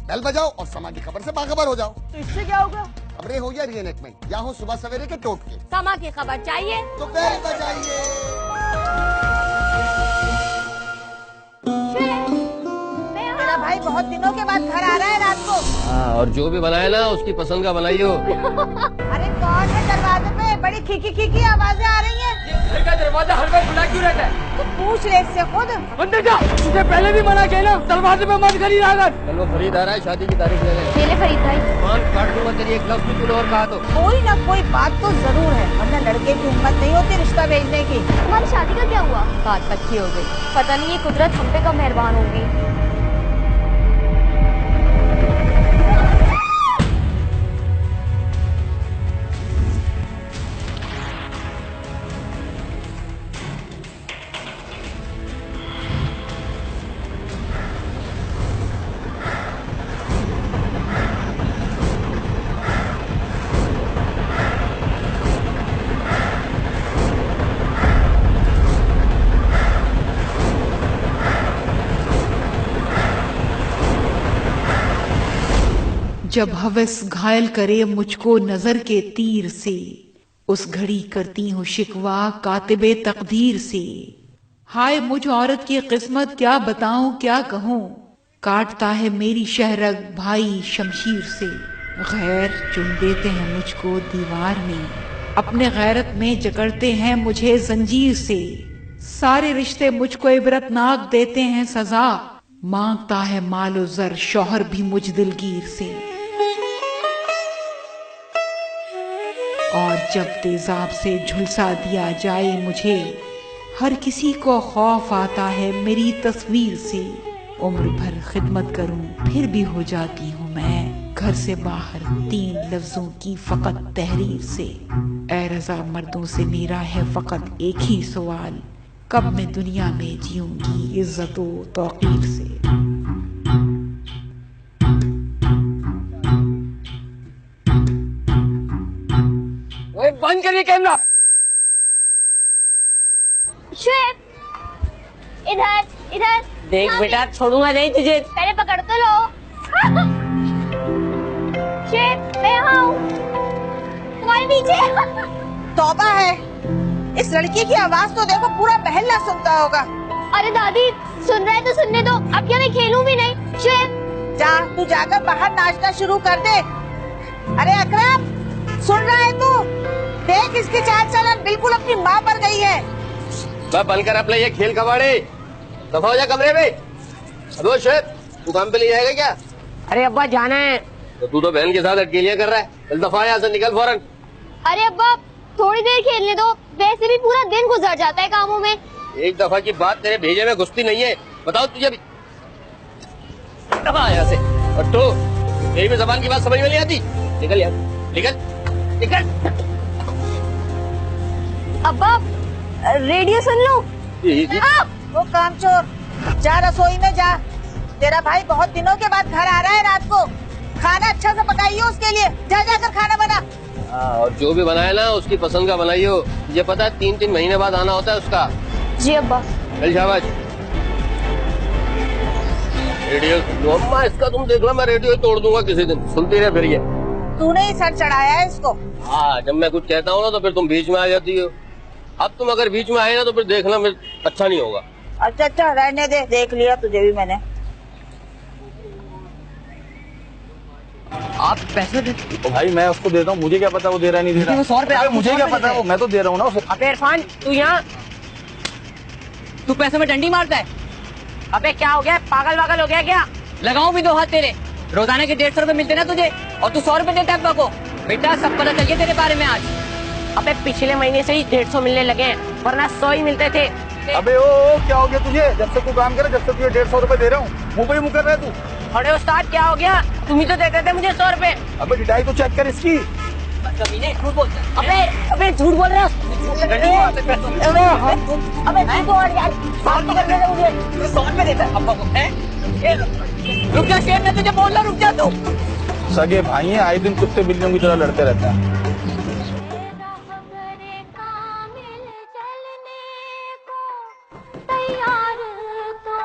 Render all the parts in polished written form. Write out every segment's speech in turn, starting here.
Bell बजाओ और समा की खबर से बाखबर हो जाओ। तो इससे क्या होगा? खबरें हो या रीएनेक्टमेंट या हो सुबह सवेरे के टोटके, समा की खबर चाहिए तो बेल बजाइए। मेरा भाई बहुत दिनों के बाद घर आ रहा है रात को। हाँ, और जो भी बनाए ना उसकी पसंद का बनाइयो। अरे कौन है दरवाजे पे? बड़ी खीखी खीखी आवाजें आ रही हैं। घर का दरवाजा हर बार खुला क्यों रहता है? तो पूछ ले इससे खुद। अंदर जा, तुझे पहले भी मना किया ना, दरवाजे पे मत खड़ी रहा कर। कल वो खरीद आ रहा है, शादी की तारीख ले ले। केले खरीद भाई। कान काट दूंगा तेरी, एक लफ्ज भी तूने और कहा तो। कोई ना कोई बात तो जरूर है, वरना लड़के की हिम्मत नहीं होती रिश्ता भेजने की। तुम्हारी शादी का क्या हुआ? बात पक्की हो गई। पता नहीं ये कुदरत हम पे कब मेहरबान होगी। जब हवस घायल करे मुझको नजर के तीर से, उस घड़ी करती हूँ शिकवा कातिबे तकदीर से। हाय मुझ औरत की किस्मत, क्या बताऊं क्या कहूं, काटता है मेरी शहरग भाई शमशीर से। गैर चुन देते हैं मुझको दीवार में, अपने गैरत में जकड़ते हैं मुझे जंजीर से। सारे रिश्ते मुझको इबरतनाक देते हैं सजा, मांगता है मालो जर शौहर भी मुझ दिलगीर से। और जब तेजाब से झुलसा दिया जाए मुझे, हर किसी को खौफ आता है मेरी तस्वीर से। उम्र भर खिदमत करूं फिर भी हो जाती हूँ मैं घर से बाहर 3 लफ्जों की फकत तहरीर से। ए रज़ा मर्दों से मेरा है फकत एक ही सवाल, कब मैं दुनिया में जीऊंगी इज्जतो तौकीर से। बंद करिए कैमरा। शुएब, इधर इधर देख बेटा, छोड़ूंगा नहीं तुझे। पहले पकड़ तो लो। शुएब, मैं यहाँ हूँ, तुम्हारे पीछे। तौबा है, इस लड़की की आवाज तो देखो पूरा महल ना सुनता होगा। अरे दादी, सुन रहा है तो सुनने दो, अब क्या मैं खेलूं भी नहीं। शुएब, जा तू जाकर बाहर नाचना शुरू कर दे। अरे अकरम, सुन रहा है तू? देख इसकी चाल चलन बिल्कुल अपनी माँ पर गई है। बंद कर अपने ये खेल कबाड़े, दफा हो जा कमरे में। अबे शेख, तू काम पे ले जाएगा क्या? अरे अब्बा जाना है। तो तू तो बहन के साथ अकेलियां कर रहा है, चल दफा यहाँ से निकल फौरन। अरे अब्बा थोड़ी देर खेलने दो, वैसे भी पूरा दिन गुजर जाता है कामों में। एक दफा की बात, तेरे भेजे में घुसती नहीं है। बताओ तुझे भी दफा यहाँ से। और तो तेरी भी जबान की बात समझ में नहीं आती। निकल यार, निकल निकल। अब्बा रेडियो सुन लो। वो कामचोर, जा रसोई में जा। तेरा भाई बहुत दिनों के बाद घर आ रहा है रात को, खाना अच्छा से पकाइए उसके लिए। जा जाकर खाना बना। और जो भी बनाए ना उसकी पसंद का बनाइयो। ये पता है 3-3 महीने बाद आना होता है उसका। जी अब्बा। चल शाबाश। रेडियो अम्मा इसका तुम देख लो, मैं रेडियो तोड़ दूंगा किसी दिन, सुनती रहे फिर ये। तूने ही सर चढ़ाया है इसको। हाँ, जब मैं कुछ कहता हूँ ना तो फिर तुम बीच में आ जाती हो। अब तुम अगर बीच में आए ना तो फिर देखना फिर अच्छा नहीं होगा। अच्छा अच्छा रहने दे, देख लिया तुझे भी मैंने। आप पैसे दे। तो भाई मैं उसको देता हूँ, मुझे क्या पता वो दे रहा है नहीं दे रहा। 100 रुपए। मुझे क्या पता, वो मैं तो दे रहा हूँ ना उसे। अबे इरफान, तू यहाँ, तू पैसे में डंडी मारता है। अबे क्या हो गया, पागल वागल हो गया क्या? लगाऊं भी 2 हाथ तेरे। रोजाना के 150 रुपए मिलते ना तुझे, और तू 100 रुपए देता है अब्बा को। बेटा सब पता चल गया तेरे बारे में आज। अबे पिछले महीने से ही 150 मिलने लगे हैं, वरना 100 ही मिलते थे। अबे ओ क्या हो गया तुझे? जब से तू काम करे, जब से तुझे 150 रुपए दे रहा हूँ, मुँह पे ही मुँह कर रहा है तू। अरे उस्ताद क्या हो गया, तुम ही तो देते थे मुझे 100 रुपए। अबे डिटाई तो चेक कर इसकी। झूठ बोल। अबे झूठ बोल रहे हो। अबे झूठ बोल यार, फालतू कर रहे हो मुझे। 100 रुपए देता है अब्बा को। रुक जा शेर, मैं तुझे बोल रहा, रुक जा तू। सगे भाई हैं, आए दिन कुत्ते बिल्लियों की तरह लड़ते रहते हैं। तैयार तो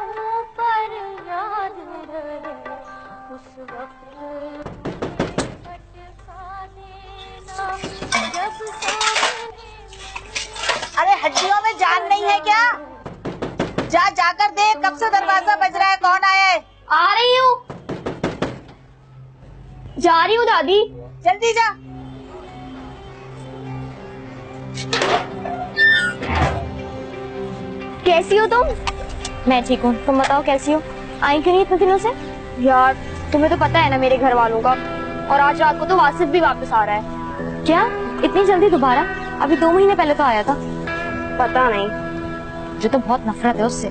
पर याद रहे उस अरे हड्डियों में जान नहीं है क्या? जाकर देख, कब से दरवाजा बज रहा है, कौन आया है? आ रही हूँ, जा रही हूँ दादी। जल्दी जा। कैसी हो तुम? मैं ठीक हूँ, तुम बताओ कैसी हो? आई क्यों नहीं इतने दिनों से? यार तुम्हें तो पता है ना मेरे घर वालों का, और आज रात को तो वासिफ भी वापस आ रहा है। क्या इतनी जल्दी दोबारा? अभी 2 महीने पहले तो आया था। पता नहीं, मुझे तो बहुत नफरत है उससे।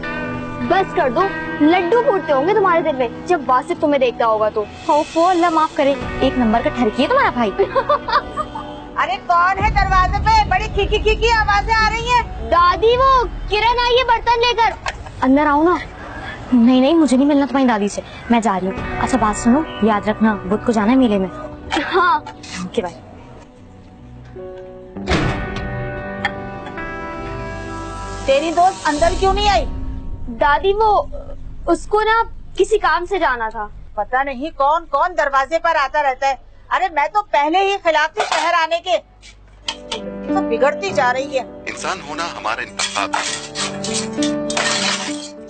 बस कर दो, लड्डू फूटते होंगे तुम्हारे दिल में जब वासिफ तुम्हें देखता होगा तो। हो अल्लाह माफ करे, 1 नंबर का ठरकी है तुम्हारा भाई। अरे कौन है दरवाजे पे? बड़ी खीखी खीखी आवाजें आ रही हैं। दादी वो किरण आई है बर्तन लेकर। अंदर आओ ना। नहीं नहीं, मुझे नहीं मिलना तुम्हारी दादी से, मैं जा रही हूँ। अच्छा बात सुनो, याद रखना बुध को जाना है मेले में। हाँ ओके बाय। तेरी दोस्त अंदर क्यों नहीं आई? दादी वो उसको ना किसी काम से जाना था। पता नहीं कौन कौन दरवाजे पर आता रहता है। अरे मैं तो पहले ही खिलाफ थी शहर आने के, तो बिगड़ती जा रही है। इंसान होना हमारा इंतखाब है,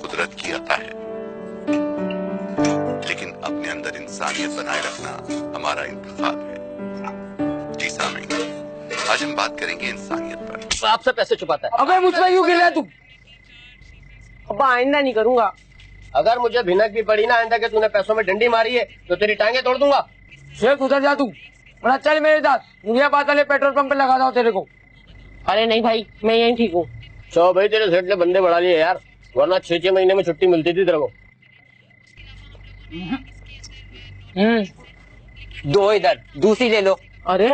कुदरत की अता है, लेकिन अपने अंदर इंसानियत बनाए रखना हमारा इंतखाब है। जी सामीन, आज हम बात करेंगे इंसानियत पर। आपसे पैसे छुपाता है। अबे मुझ पर क्यों गिर रहा है तू? अब आइंदा नहीं करूंगा। अगर मुझे भिनक भी पड़ी ना आइंदा के तूने पैसों में डंडी मारी है तो तेरी टांगे तोड़ दूंगा। शेख उधर जा तू, बड़ा चल मेरे साथ, मुझे बात वाले पेट्रोल पंप पे लगा दो तेरे को। अरे नहीं भाई, मैं यहीं ठीक हूँ। चलो भाई, तेरे सेठ ने बंदे बढ़ा लिए यार, वरना 6-6 महीने में छुट्टी मिलती थी तेरे को। 2 इधर, दूसरी ले लो। अरे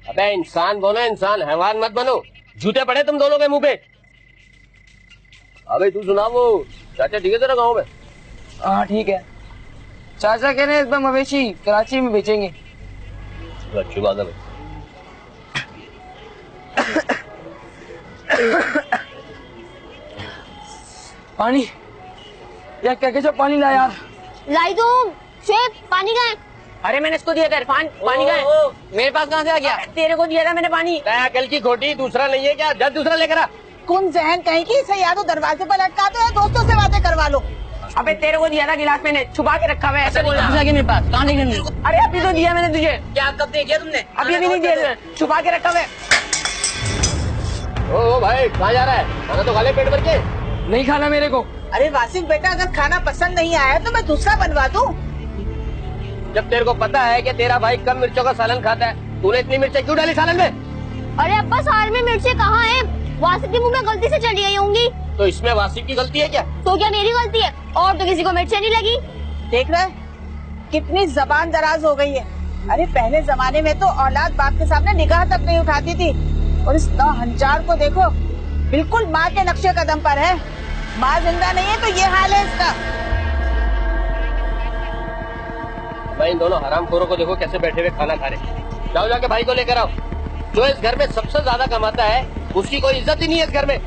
अबे इंसान बनो, इंसान, हैवान मत बनो। जूते पड़े तुम दोनों के मुंह पे। अबे तू सुना, वो चाचा ठीक है तेरा गाँव में? हाँ ठीक है, चाचा कह रहे हैं इस बार मवेशी कराची में बेचेंगे। अच्छी बात है भाई। पानी यार, क्या पानी ला यार। लाई दो शेख, पानी का है। अरे मैंने इसको दिया था इरफान, पानी का है। मेरे पास कहाँ से आ गया? तेरे को दिया था मैंने पानी। कल की खोटी, दूसरा नहीं है क्या? जब दूसरा लेकर आ। कौन जहन कहीं की, इसे या तो दरवाजे पर लटका दो या दोस्तों से बातें करवा लो। अबे तेरे को दिया था गिलास, मैंने छुपा के रखा हुआ है। ऐसे बोला मेरे पास, कहाँ देखने मिले? अरे अभी तो दिया मैंने तुझे। क्या कब दे दिया तुमने? अभी नहीं दिया, छुपा के रखा हुआ है। ओ भाई कहाँ जा रहा है? खाना तो खा ले पेट भर के। नहीं खाना मेरे को। अरे वासिफ बेटा, अगर खाना पसंद नहीं आया तो मैं दूसरा बनवा दूं। जब तेरे को पता है कि तेरा भाई कम मिर्चों का सालन खाता है, तूने इतनी मिर्चें क्यों डाली सालन में? अरे अब्बा साल में मिर्चें कहाँ है? वासिफ के मुंह में गलती से चली गई होंगी। तो इसमें वासिफ की गलती है क्या? तो क्या मेरी गलती है? और तो किसी को मिर्चें नहीं लगी। देख रहा है कितनी जबान दराज हो गई है। अरे पहले जमाने में तो औलाद बाप के सामने निगाह तक नहीं उठाती थी, और इस नौहंचार को देखो, बिल्कुल माँ के नक्शे कदम पर है। माँ जिंदा नहीं है तो ये हाल है इसका। भाई इन दोनों हरामखोरों को देखो कैसे बैठे हुए खाना खा रहे। जाओ जाके भाई को लेकर आओ। जो इस घर में सबसे ज्यादा कमाता है उसकी कोई इज्जत ही नहीं है इस घर में।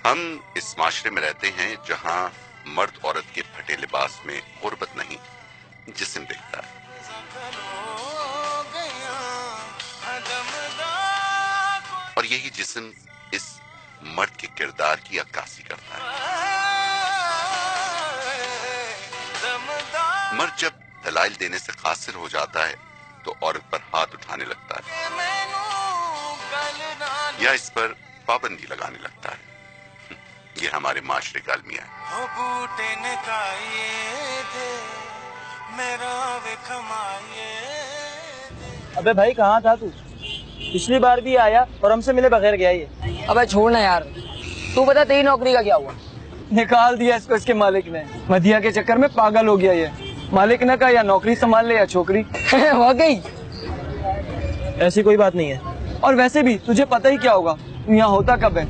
हम इस माशरे में रहते हैं जहां मर्द औरत के फटे लिबास में गुर्बत नहीं, जिस्म दिखता है। और यही जिस्म इस मर्द के किरदार की अक्कासी करता है। मर्द जब दलाइल देने से कासिर हो जाता है तो औरत पर हाथ उठाने लगता है या इस पर पाबंदी लगाने लगता है। ये हमारे माशरे का अलमिया है। अबे भाई कहाँ था तू? पिछली बार भी आया और हमसे मिले बगैर गया ये। अबे छोड़ ना यार, तू बता तेरी नौकरी का क्या हुआ? निकाल दिया इसको इसके मालिक ने। मधिया के चक्कर में पागल हो गया ये। मालिक ने कहा या नौकरी संभाल ले या छोकरी। वाकई ऐसी कोई बात नहीं है। और वैसे भी तुझे पता ही क्या होगा, तू यहाँ होता कब है?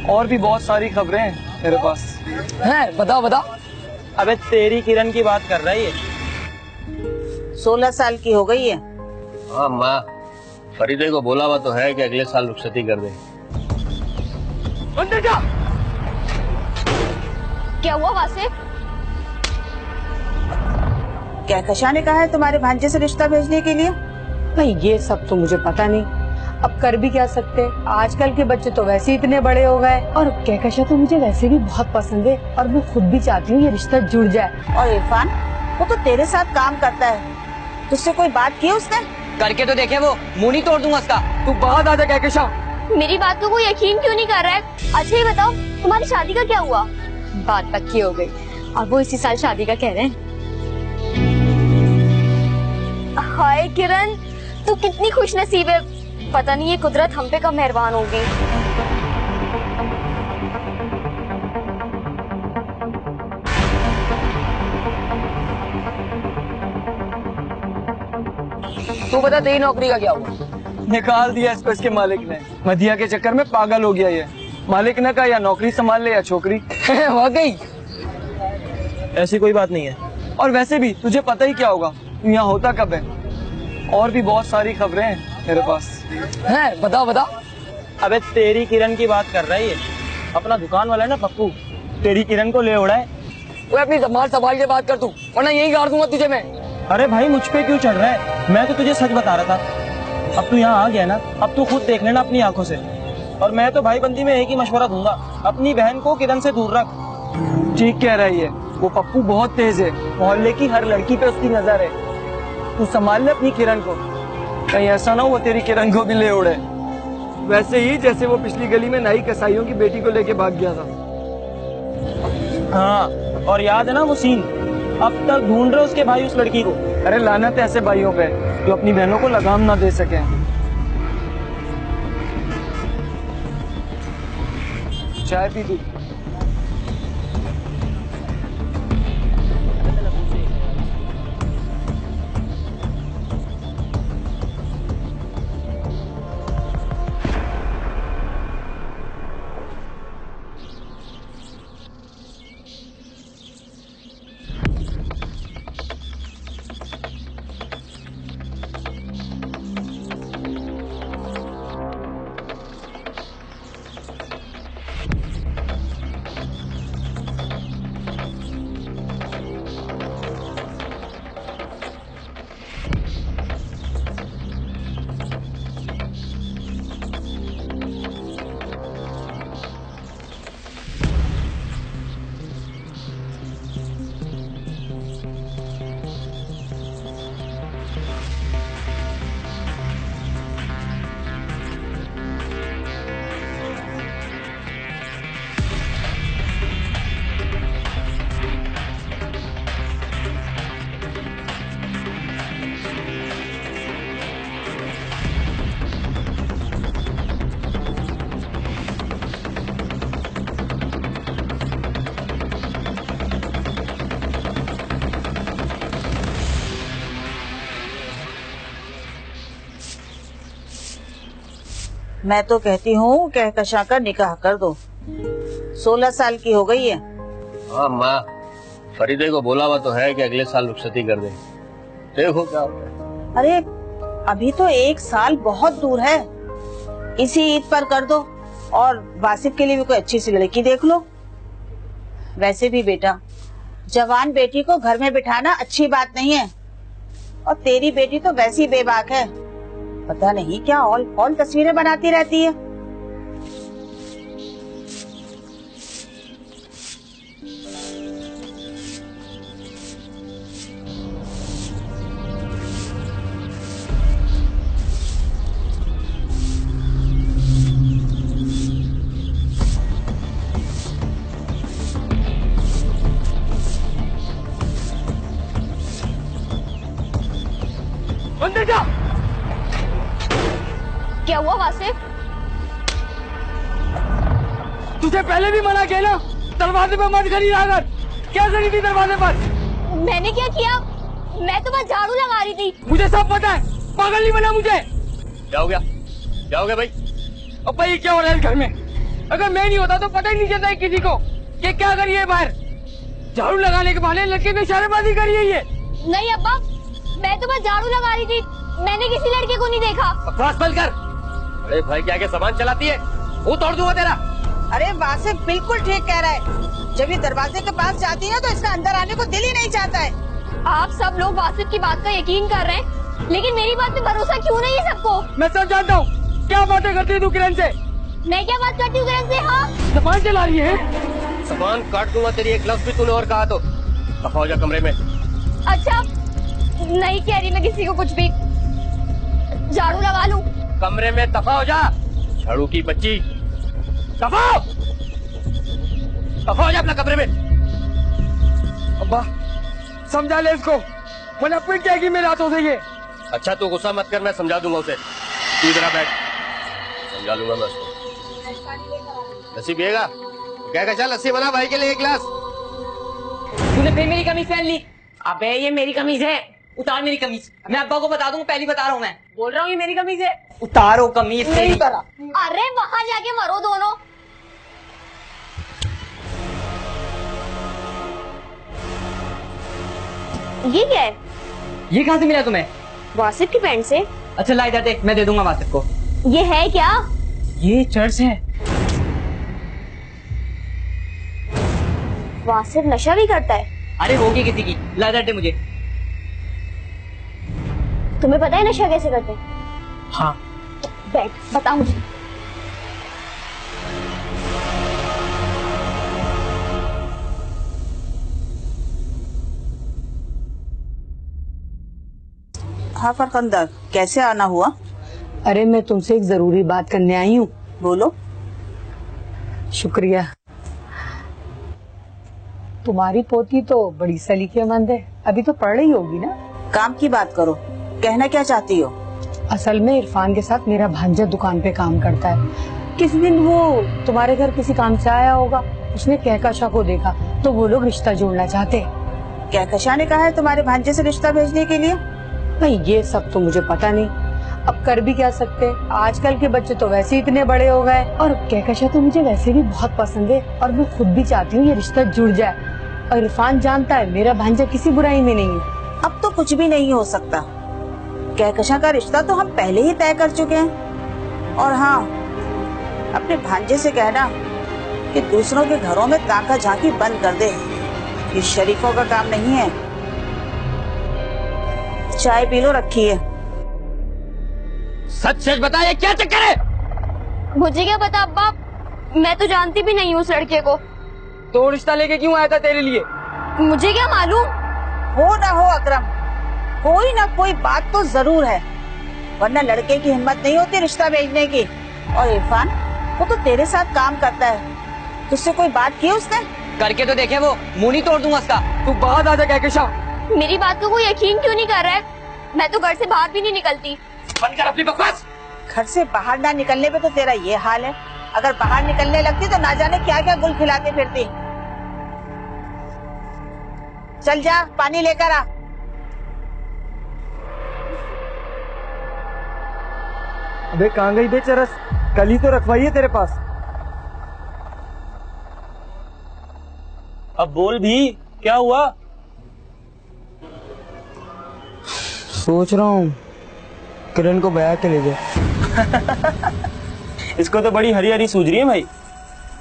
और भी बहुत सारी खबरें हैं मेरे पास। है, बताओ बताओ। अबे तेरी किरण की बात कर रहा है ये। 16 साल की हो गई है। हाँ माँ, फरीदे को बोला हुआ तो है कि अगले साल रुखसती कर दे। क्या हुआ वासिफ? कहकशा ने कहा है तुम्हारे भांजे से रिश्ता भेजने के लिए। भाई ये सब तो मुझे पता नहीं, अब कर भी क्या सकते। आजकल के बच्चे तो वैसे इतने बड़े हो गए, और कहकशा तो मुझे वैसे भी बहुत पसंद है, और मैं खुद भी चाहती हूँ ये रिश्ता जुड़ जाए। और इरफान, वो तो तेरे साथ काम करता है, तुझसे कोई बात की उसने? करके तो देखे, वो मुंह नहीं तोड़ दूंगा उसका। तू बाहर आ जा कहकशा। मेरी बात को कोई यकीन क्यों नहीं कर रहा है? अच्छा ये बताओ, तुम्हारी शादी का क्या हुआ? बात पक्की हो गई और वो इसी साल शादी का कह रहे हैं। हाय किरण, तू कितनी खुश नसीब है। पता नहीं ये कुदरत हम पे कब मेहरबान होगी। तू बता तेरी नौकरी का क्या हुआ? निकाल दिया इसको इसके मालिक ने। मधिया के चक्कर में पागल हो गया ये। मालिक ने कहा या नौकरी संभाल ले या छोकरी। वाकई ऐसी कोई बात नहीं है। और वैसे भी तुझे पता ही क्या होगा, तू यहाँ होता कब है? और भी बहुत सारी खबरें हैं मेरे पास। है, बताओ बताओ। अबे तेरी किरण की बात कर रहा है ये। अपना दुकान वाला है ना पप्पू, तेरी किरण को ले उड़ा है। वो अपनी जबान संभाल के बात कर तू, वरना यही गाड़ दूंगा तुझे मैं। अरे भाई मुझ पे क्यों चढ़ रहा है? मैं तो तुझे सच बता रहा था। अब तू यहाँ आ गया ना, अब तू खुद देख लेना अपनी आंखों से। और मैं तो भाई बंदी में एक ही मशवरा दूंगा, अपनी बहन को किरण से दूर रख। ठीक कह रही है, वो पप्पू बहुत तेज है, मोहल्ले की हर लड़की पे उसकी नजर है। तू संभाल ले अपनी किरण को, कहीं ऐसा ना हो वो तेरी किरण को भी ले उड़े, वैसे ही जैसे वो पिछली गली में नाई कसाईयों की बेटी को लेके भाग गया था। हाँ, और याद है ना वो सीन, अब तक ढूंढ रहे उसके भाई उस लड़की को। अरे लानत है ऐसे भाइयों पे जो अपनी बहनों को लगाम ना दे सके। चाय पी तू। मैं तो कहती हूँ कहकशा का निकाह कर दो, 16 साल की हो गई है। हाँ माँ, फरीदे को बोला हुआ तो है कि अगले साल रुखसती कर दे, देखो क्या होता है। अरे अभी तो 1 साल बहुत दूर है, इसी ईद पर कर दो, और वासिफ के लिए भी कोई अच्छी सी लड़की देख लो। वैसे भी बेटा, जवान बेटी को घर में बिठाना अच्छी बात नहीं है, और तेरी बेटी तो वैसी बेबाक है, पता नहीं क्या ऑल तस्वीरें बनाती रहती है। बंदे जा। क्या हुआ वासिफ? तुझे पहले भी मना किया ना, दरवाजे पे मत खड़ी आकर। क्या करी थी दरवाजे पर? मैंने क्या किया? मैं तो बस झाड़ू लगा रही थी। मुझे सब पता है, पागल नहीं बना मुझे। क्या हो गया? क्या हो गया भाई? अब भाई क्या हो रहा है घर में? अगर मैं नहीं होता तो पता ही नहीं चलता है किसी को कि क्या करी है बाहर। झाड़ू लगाने के बहाने लड़के ने इशारेबाजी करी है ये। नहीं अब्बा, मैं तो बस झाड़ू लगा रही थी, मैंने किसी लड़के को नहीं देखा। बकवास बंद कर। अरे भाई क्या सामान चलाती है, वो तोड़ दूंगा तेरा। अरे वासिफ बिल्कुल ठीक कह रहा है। जब ये दरवाजे के पास जाती है तो इसका अंदर आने को दिल ही नहीं चाहता है। आप सब लोग वासिफ की बात का यकीन कर रहे हैं, लेकिन मेरी बात पे भरोसा क्यों नहीं है सबको? मैं सब जानता हूँ। क्या बातें करती है तू किरण से? मैं क्या बात करती हूँ किरण से? हाँ, जबान चला रही है। सामान काट दूंगा तेरी, एक लफ्ज भी तूने और कहा तो दफा हो जा कमरे में। अच्छा नहीं कह रही मैं किसी को कुछ भी। झाड़ू लगा लूं? कमरे में दफा हो जा, झाड़ू की बच्ची। दफा हो जा अपना कमरे में। अब्बा समझा ले इसको, वरना पिट जाएगी मेरे हाथों से ये। अच्छा तू गुस्सा मत कर, मैं समझा दूंगा उसे। तू इधर आ बैठ, समझा लूंगा मैं उसको। लस्सी पिएगा? क्या कहा, लस्सी बना भाई के लिए एक गिलास। तूने फिर मेरी कमीज पहन ली। अबे ये मेरी कमीज है, उतार मेरी कमीज। मैं अब्बा को बता दूंगा, पहले बता रहा हूँ, मैं बोल रहा हूँ ये मेरी कमीज है। उतारो कमीज तेरी। अरे वहाँ जाके मरो दोनों। ये क्या है? ये कहाँ से मिला तुम्हें? वासिफ की पैंट से। अच्छा ला इधर दे, मैं दे दूंगा वासिफ को। ये है क्या? ये चर्च है। वासिफ नशा भी करता है? अरे होगी किसी की, ला इधर दे मुझे। तुम्हें पता है नशा कैसे करते हैं? हाँ। बैठ, बता मुझे। हाँ फरकंदा, कैसे आना हुआ? अरे मैं तुमसे एक जरूरी बात करने आई हूँ। बोलो। शुक्रिया। तुम्हारी पोती तो बड़ी सलीकेमंद है, अभी तो पढ़ रही होगी ना? काम की बात करो, कहना क्या चाहती हो? असल में इरफान के साथ मेरा भांजा दुकान पे काम करता है। किसी दिन वो तुम्हारे घर किसी काम से आया होगा, उसने कहकशा को देखा तो वो लोग रिश्ता जोड़ना चाहते हैं। कहकशा ने कहा है तुम्हारे भांजे से रिश्ता भेजने के लिए? भाई ये सब तो मुझे पता नहीं, अब कर भी क्या सकते। आजकल के बच्चे तो वैसे ही इतने बड़े हो गए, और कहकशा तो मुझे वैसे भी बहुत पसंद है और मैं खुद भी चाहती हूँ ये रिश्ता जुड़ जाए। और इरफान जानता है मेरा भांजा किसी बुराई में नहीं है। अब तो कुछ भी नहीं हो सकता, कहकशा का रिश्ता तो हम पहले ही तय कर चुके हैं। और हाँ, अपने भांजे से कहना कि दूसरों के घरों में ताका झांकी बंद कर दे, ये शरीफों का काम नहीं है। चाय पी लो, रखी है। सच सच बता, ये क्या चक्कर है? मुझे क्या पता अब्बा, मैं तो जानती भी नहीं हूँ उस लड़के को। तो रिश्ता लेके क्यों आया था तेरे लिए? मुझे क्या मालूम। हो ना हो अकरम, कोई ना कोई बात तो जरूर है, वरना लड़के की हिम्मत नहीं होती रिश्ता भेजने की। और इरफान, वो तो तेरे साथ काम करता है, तुझसे कोई बात की उसने? करके तो देखे, वो मुंह नहीं तोड़ दूंगा उसका। तू बाहर आ जा कहकशा। मेरी बात को कोई यकीन क्यों नहीं कर रहा है? मैं तो घर से बाहर भी नहीं निकलती। बंद कर अपनी बकवास। घर से बाहर ना निकलने पे तो तेरा ये हाल है, अगर बाहर निकलने लगती तो ना जाने क्या क्या गुल खिलाते फिरती। चल जा, पानी लेकर आ। अबे कहाँ गई बेचरस, कल ही तो रखवाई है तेरे पास। अब बोल भी, क्या हुआ? सोच रहा हूँ किरण को बया के ले जाए। इसको तो बड़ी हरी हरी सूझ रही है भाई।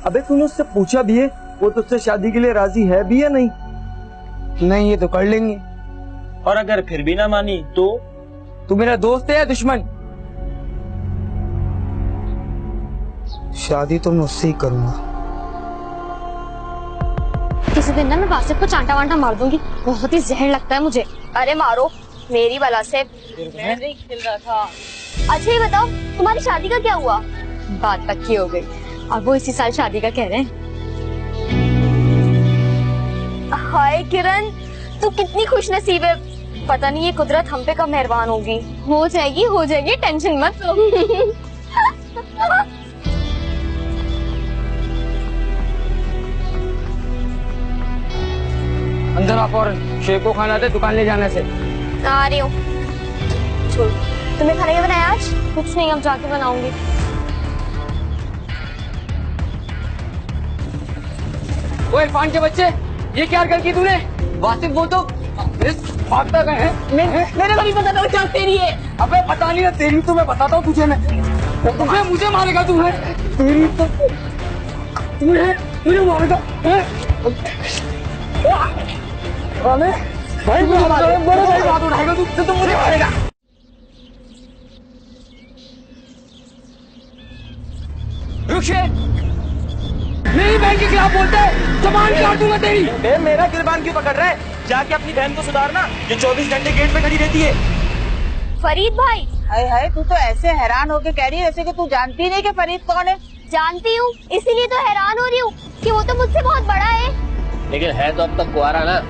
अबे तूने उससे पूछा भी है, वो तुझसे शादी के लिए राजी है भी या नहीं? नहीं, ये तो कर लेंगे। और अगर फिर भी ना मानी तो? तू मेरा दोस्त है या दुश्मन? शादी तो मैं उससे ही करूंगा। किसी दिन ना मैं वासिफ को चांटा वांटा मार दूंगी, बहुत ही जहर लगता है मुझे। अरे मारो मेरी बला से। मैं भी खेल रहा था। अच्छा ये बताओ, तुम्हारी शादी का क्या हुआ? बात पक्की हो गई और वो इसी साल शादी का कह रहे हैं। हाय किरण, तू कितनी खुश नसीब है। पता नहीं ये कुदरत हम पे कब मेहरबान होगी। हो जाएगी, टेंशन मत लो। इधर आप और शेख को खाना दे दुकान ले जाने से। आ रही हूँ। छोड़, तुम्हें खाने क्या बनाया आज? कुछ नहीं, अब जाके बनाऊंगी। ओए इरफान के बच्चे, ये क्या कर की तूने? वासिफ वो तो भागता गए हैं। मेरे को नहीं पता था वो चाल तेरी है। अबे पता नहीं है तेरी, तो मैं बताता हूँ तुझे। मैं मुझे मारेगा तू है? तेरी तो तुझे मारेगा भाई, बड़े भाई बात उठाएगा तू, तो मुझे मारेगा। रुके, मेरी बहन के खिलाफ बोलते है, जबान काट दूंगा तेरी। बे मेरा गिरबान क्यों पकड़ रहा है? जाके अपनी बहन को सुधारना, ये 24 घंटे गेट पे खड़ी रहती है। फरीद भाई, हाय हाय, तू तो ऐसे हैरान होके कह रही है जैसे कि तू जानती नहीं कि फरीद कौन है। जानती हूँ, इसीलिए तो हैरान हो रही हूँ कि वो तो मुझसे बहुत बड़ा है। लेकिन है तो अब तक कुआरा ना।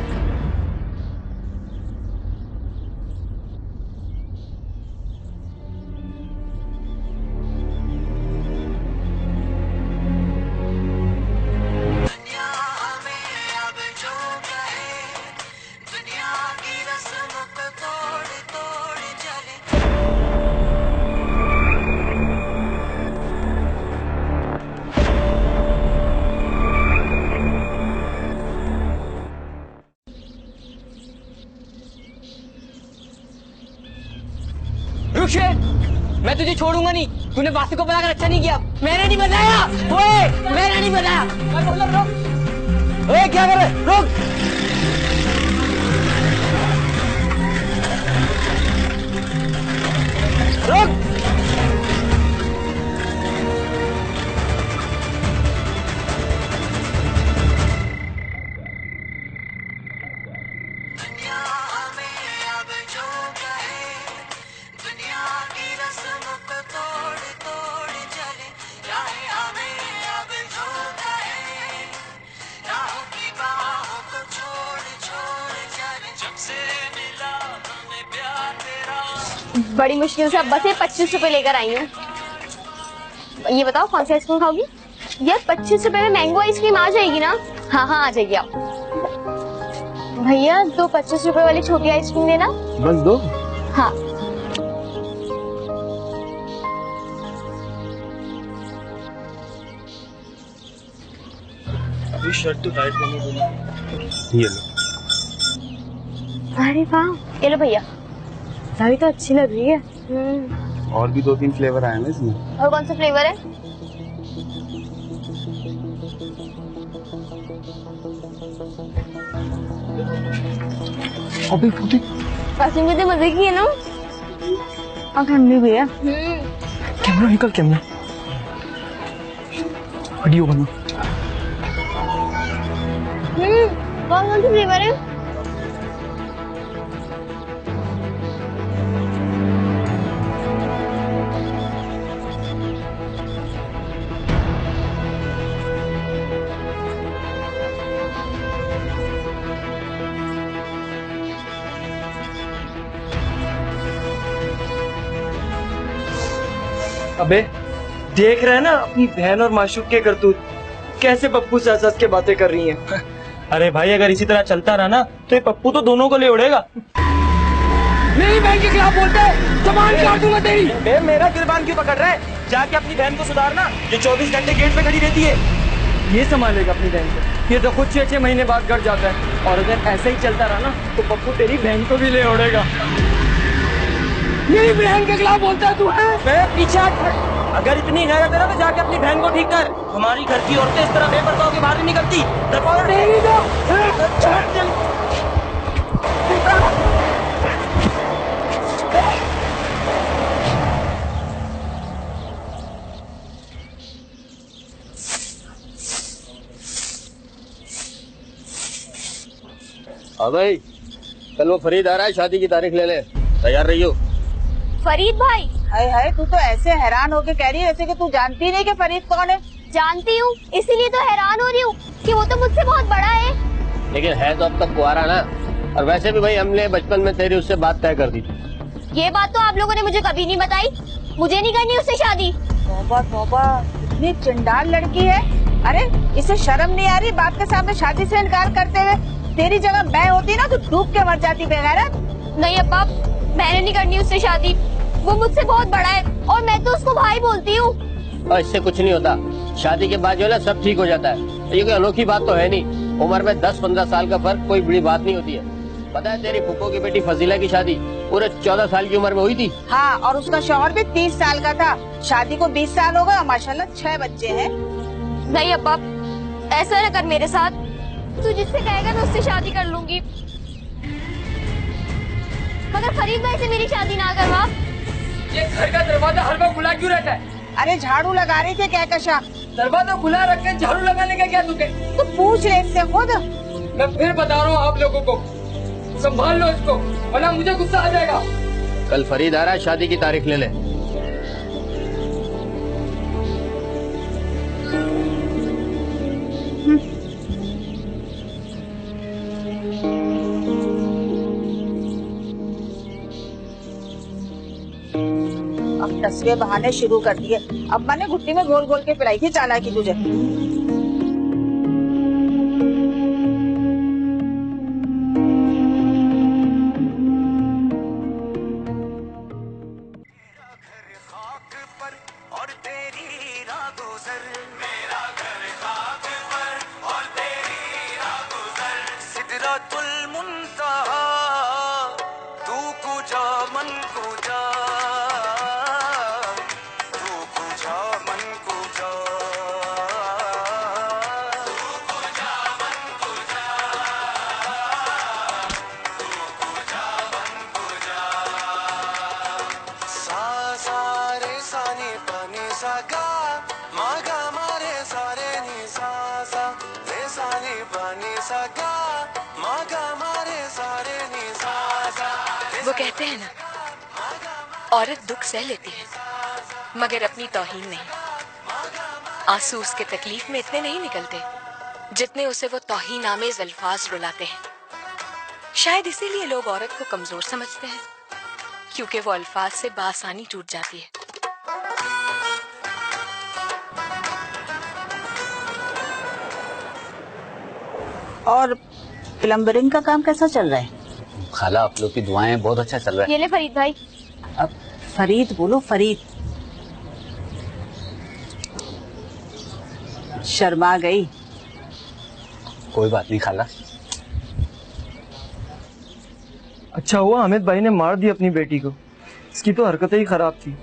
रुके, मैं तुझे छोड़ूंगा नहीं। तूने वासिफ को बनाकर अच्छा नहीं किया। मैंने नहीं बताया, ओए मैंने नहीं बताया। मैं बोल रहा हूँ, ओए क्या कर रहे? रुक। रुक। बड़ी मुश्किल से अब बस ये 25 रुपए लेकर आई हूँ। ये बताओ कौन सी आइसक्रीम खाओगी? यार 25 रुपए में मैंगो आइसक्रीम आ जाएगी ना? हाँ हाँ आ जाएगी। आप भैया 2 25 रुपए वाली छोटी आइसक्रीम देना। बस 2? हाँ। अभी शर्ट तो टाइट करनी पड़ेगी। ये लो। अरे वाह, ये लो भैया, साड़ी तो अच्छी लग रही है। और भी 2-3 फ्लेवर आए हैं इसमें। और कौन सा फ्लेवर है? अबे फूटी, पासिंग कितने मजे की है ना। और ठंडी भी है। कैमरा निकल, कैमरा वीडियो बना। कौन सा फ्लेवर है? अबे देख रहे हैं ना अपनी बहन और माशूक के करतूत, कैसे पप्पू से हंस के बातें कर रही हैं। अरे भाई अगर इसी तरह चलता रहा ना तो ये पप्पू तो दोनों को ले उड़ेगा। मेरी बहन के खिलाफ बोलते है, जबान काट दूंगा तेरी। बे मेरा गिरबान क्यों पकड़ रहा है? जाके अपनी बहन को सुधारना, ये 24 घंटे गेट पे खड़ी रहती है। ये संभालेगा अपनी बहन को, ये तो खुद 6-6 महीने बाद घर जाता है। और अगर ऐसे ही चलता रहा ना तो पप्पू तेरी बहन को भी ले उड़ेगा। मेरी बहन के खिलाफ बोलता है तू है? पीछे हट। अगर इतनी गैरत है ना तो जाके अपनी बहन को ठीक कर। हमारी घर की औरतें इस तरह बेपर्दा के बाहर नहीं निकलती। हाँ भाई, कल वो फरीद आ रहा है, शादी की तारीख ले ले, तैयार रहियो। फरीद भाई, हाय हाय, तू तो ऐसे हैरान होके कह रही है जैसे कि तू जानती नहीं कि फरीद कौन है। जानती हूँ, इसीलिए तो हैरान हो रही हूँ कि वो तो मुझसे बहुत बड़ा है। लेकिन है तो अब तक कुआरा ना। और वैसे भी भाई हमने बचपन में तेरी उससे बात तय कर दी थी। ये बात तो आप लोगों ने मुझे कभी नहीं बताई। मुझे नहीं करनी उससे शादी। तौबा तौबा, इतनी चंडाल लड़की है। अरे इसे शर्म नहीं आ रही बाप के सामने शादी से इनकार करते हुए? तेरी जगह मैं होती ना तो डूब के मर जाती बेगैरत। नहीं अब्बा, मैंने नहीं करनी उससे शादी। वो मुझसे बहुत बड़ा है और मैं तो उसको भाई बोलती हूँ। और इससे कुछ नहीं होता, शादी के बाद जो है ना सब ठीक हो जाता है। ये कोई अनोखी बात तो है नहीं, उम्र में 10-15 साल का फर्क कोई बड़ी बात नहीं होती है। पता है तेरी फूफो की बेटी फजीला की शादी पूरे 14 साल की उम्र में हुई थी। हाँ, और उसका शौहर भी 30 साल का था। शादी को 20 साल हो गए और माशाल्लाह 6 बच्चे हैं। नहीं अब्बा, ऐसा न कर मेरे साथ। तू जिससे कहेगा मैं उससे शादी कर लूंगी, मगर फरीद भाई से मेरी शादी ना करवा। ये घर का दरवाजा हर वक्त खुला क्यों रहता है? अरे झाड़ू लगा रही थी कहकशा। दरवाजा खुला रख के झाड़ू लगाने का क्या तुझे? तो पूछ ले इससे खुद। मैं फिर बता रहा हूँ आप लोगों को, संभाल लो इसको वरना मुझे गुस्सा आ जाएगा। कल फरीद आ रहा है, शादी की तारीख ले ले। अब 10वें बहाने शुरू कर दिए। अब मैंने घुट्टी में घोल घोल के पिलाई थी चालाकी तुझे। वो कहते हैं ना, औरत दुख सह लेती है मगर अपनी तौहीन नहीं। आंसू उसके तकलीफ में इतने नहीं निकलते जितने उसे वो तौहीन आमेज अल्फाज रुलाते हैं। शायद इसीलिए लोग औरत को कमजोर समझते हैं, क्योंकि वो अल्फाज से बासानी टूट जाती है। और प्लम्बरिंग का काम कैसा चल रहा है? खाला आप लोग की दुआएं, बहुत अच्छा चल रहा है। ये ले फरीद भाई। अब फरीद बोलो, फरीद। शर्मा गई। कोई बात नहीं खाला। अच्छा हुआ हामिद भाई ने मार दी अपनी बेटी को, इसकी तो हरकतें ही खराब थी।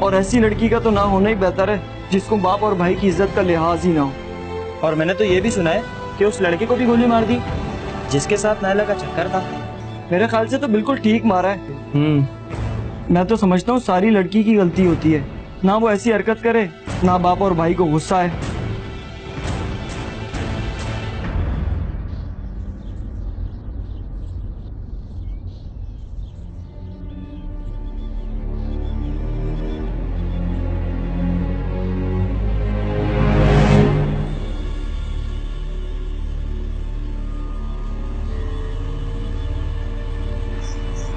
और ऐसी लड़की का तो ना होना ही बेहतर है जिसको बाप और भाई की इज्जत का लिहाज ही ना हो। और मैंने तो ये भी सुना है कि उस लड़के को भी गोली मार दी जिसके साथ नायला का चक्कर था। मेरे ख्याल से तो बिल्कुल ठीक मारा है। मैं तो समझता हूँ सारी लड़की की गलती होती है, ना वो ऐसी हरकत करे ना बाप और भाई को गुस्सा है।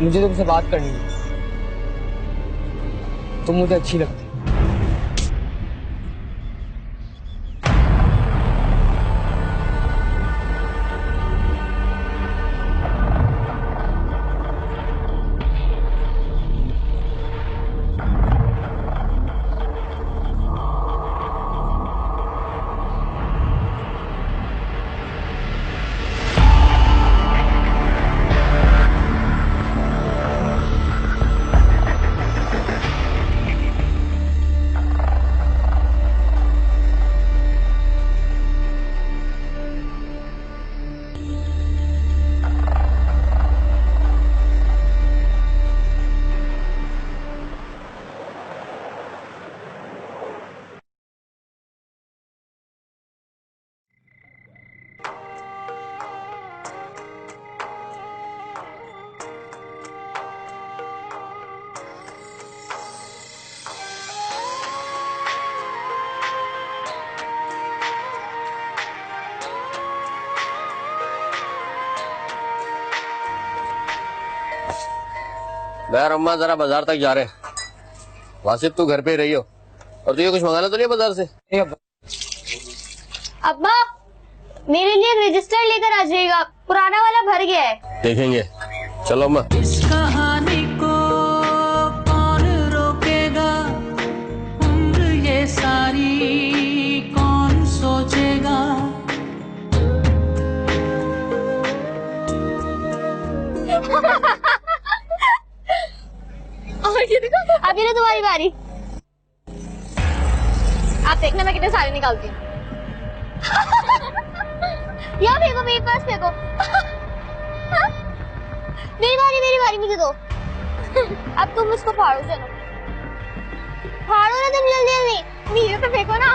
मुझे तुमसे बात करनी है, तुम मुझे अच्छी लगती। मैं और अम्मा जरा बाजार तक जा रहे हैं। वासिफ तू घर पे रही हो, और तुझे कुछ मंगाना तो नहीं बाजार से? अब्बा, मेरे लिए रजिस्टर लेकर आ जाइएगा, पुराना वाला भर गया है। देखेंगे, चलो अम्मा। इस कहानी को कौन रोकेगा, उम्र ये सारी कौन सोचेगा। और ये देखो, अभी ना तुम्हारी बारी। आप देखना मैं कितने सारे निकालती हूँ। या फेंको, मेरे पास फेंको। मेरी बारी मुझे दो। अब तुम इसको फाड़ो, चलो फाड़ो ना तुम, जल्दी जल्दी नीचे से फेंको ना।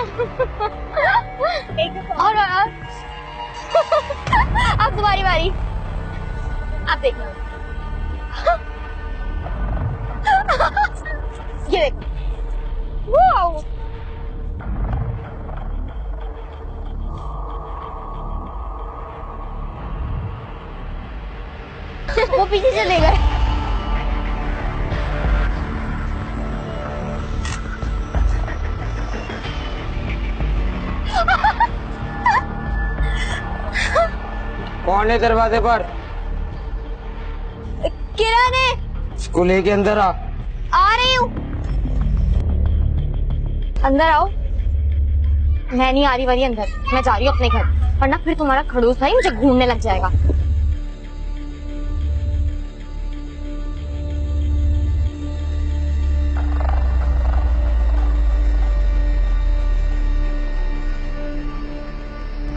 और अब तुम्हारी बारी, आप देखना। ये देखो, वाओ। वो पीछे चले गए। कौन है दरवाजे पर? किरण है। इसको लेके अंदर आ रही हूँ। अंदर आओ। मैं नहीं आ रही वाली अंदर, मैं जा रही हूँ अपने घर, वरना फिर तुम्हारा खड़ूस भाई मुझे घूमने लग जाएगा।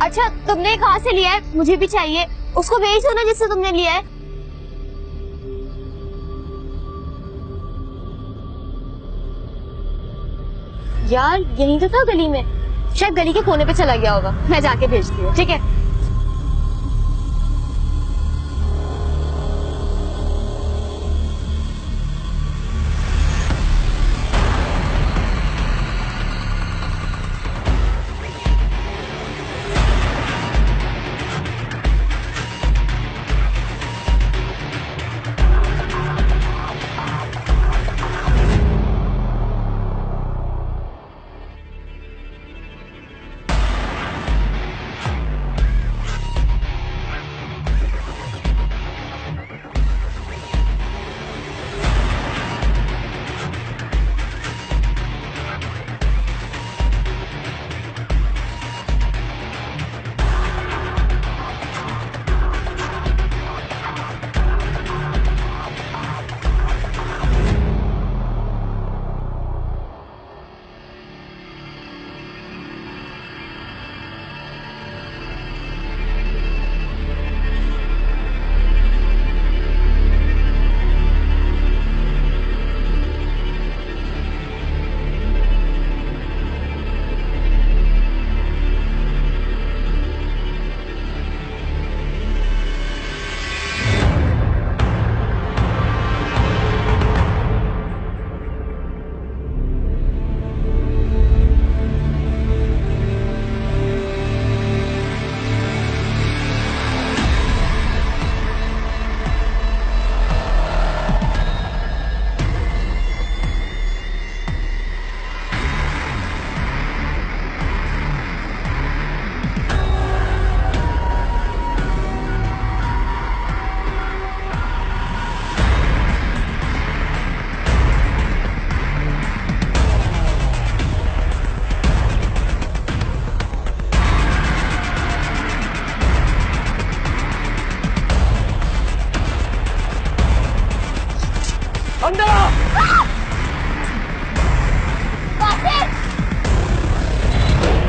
अच्छा, तुमने कहाँ से लिया है? मुझे भी चाहिए। उसको बेच दो ना जिससे तुमने लिया है। यार यहीं तो था गली में, शायद गली के कोने पे चला गया होगा। मैं जाके भेजती हूँ, ठीक है?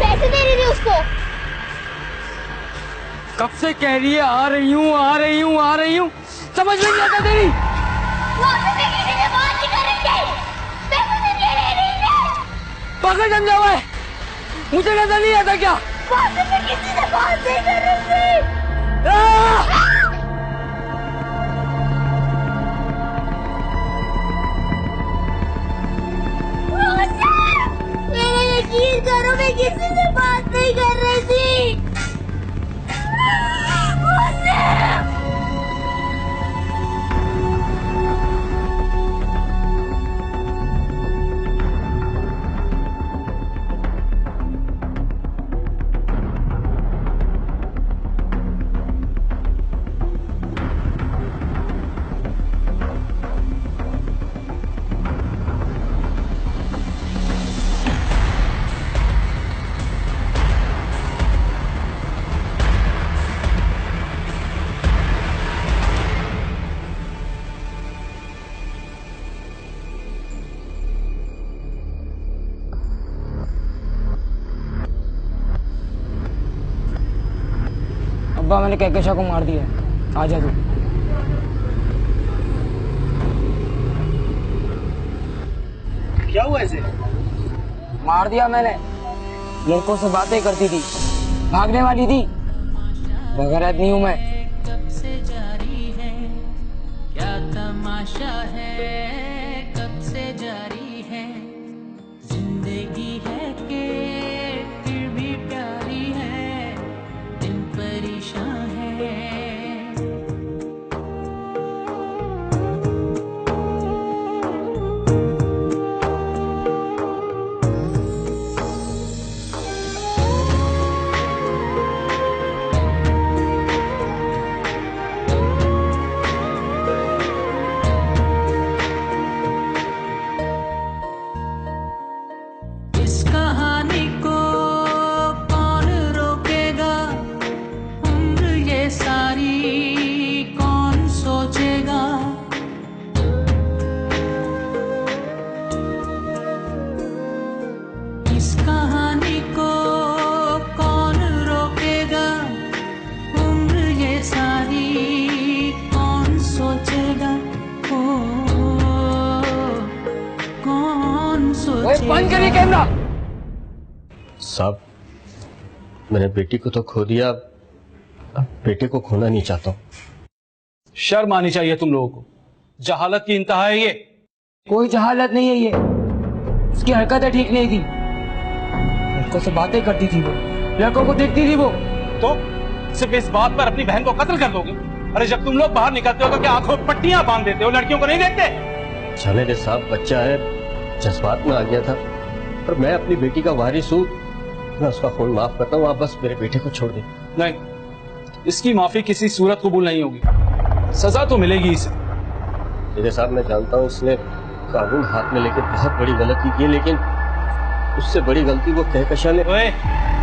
पैसे दे रही थी उसको। कब से कह रही है आ रही हूँ आ रही हूँ आ रही हूँ, समझ में नहीं आता तेरी। पागल समझा हुआ है, मुझे नजर नहीं आता क्या? किसी से बात नहीं कर रही थी। यकीन करो मैं किसी से बात नहीं कर रही थी। अब्बा मैंने कहकशा को मार दिया। आ जा तू। क्या हुआ इसे? मार दिया मैंने। लड़कों से बातें करती थी, भागने वाली थी, बगैर नहीं हूं मैं। कब से जारी है क्या तमाशा है, कब से जारी है जिंदगी है कि फिर भी प्यारी है, दिल परेशान है। इस कहानी को कौन रोकेगा, उम्र ये सारी कौन सोचेगा। इस कहानी को कौन रोकेगा, उम्र ये सारी कौन सोचेगा। ओ, कौन सोचेगा। बंद करिए कैमरा। साहब, मैंने बेटी को तो खो दिया, अब बेटे को खोना नहीं चाहता हूँ। शर्म आनी चाहिए तुम लोगों को। जहालत की इंतहा है ये। कोई जहालत नहीं है ये, उसकी हरकतें ठीक नहीं थी। लड़कों से बातें करती थी वो, लड़कों को देखती थी वो। तो सिर्फ इस बात पर अपनी बहन को कत्ल कर दोगे? अरे जब तुम लोग बाहर निकलते हो तो क्या आंखों में पट्टियां बांध देते हो? लड़कियों को नहीं देखते? चले रे साहब, बच्चा है, जज्बात में आ गया था, पर मैं अपनी बेटी का वारिस हूँ, मैं उसका खून माफ करता हूँ। आप बस मेरे बेटे को छोड़ दें। नहीं, इसकी माफी किसी सूरत कबूल नहीं होगी। सजा तो मिलेगी इसे। मेरे साहब, मैं जानता हूँ इसने कानून हाथ में लेके बहुत बड़ी गलती की, लेकिन उससे बड़ी गलती वो कहकशा ने। ओए,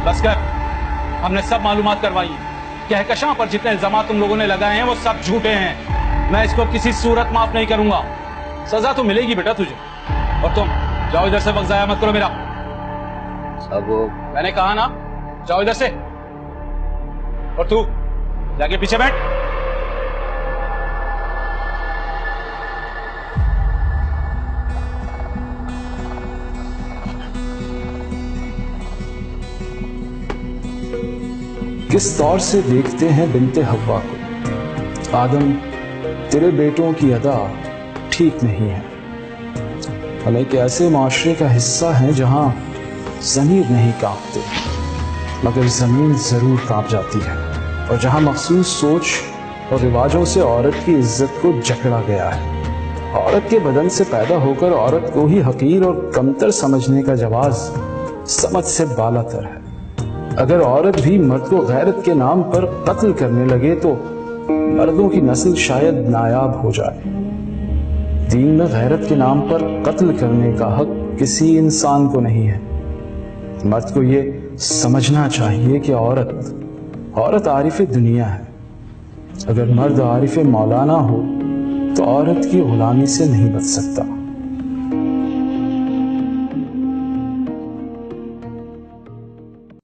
बस कर। हमने सब मालूमात करवाई है। कहकशा पर जितने इल्जाम तुम लोगों ने लगाए हैं वो सब झूठे हैं। मैं इसको किसी सूरत माफ नहीं करूंगा। सजा तो मिलेगी बेटा तुझे। और तुम जाओ इधर से, वक्त जाया मत करो मेरा। साहब वो मैंने कहा ना, जाओ इधर से। और तू जाके पीछे बैठ। किस तौर से देखते हैं बिनते हव्वा को। आदम, तेरे बेटों की अदा ठीक नहीं है। हम एक ऐसे माशरे का हिस्सा हैं जहां ज़मीर नहीं कांपते, मगर ज़मीन ज़रूर कांप जाती है, और जहां मखसूस सोच और रिवाजों से औरत की इज्जत को जकड़ा गया है। औरत के बदन से पैदा होकर औरत को ही हकीर और कमतर समझने का जवाब समझ से बालातर है। अगर औरत भी मर्द को गैरत के नाम पर कत्ल करने लगे तो मर्दों की नस्ल शायद नायाब हो जाए। दीन में गैरत के नाम पर कत्ल करने का हक किसी इंसान को नहीं है। मर्द को ये समझना चाहिए कि औरत आरिफ दुनिया है। अगर मर्द आरिफ मौलाना हो तो औरत की गुलामी से नहीं बच सकता।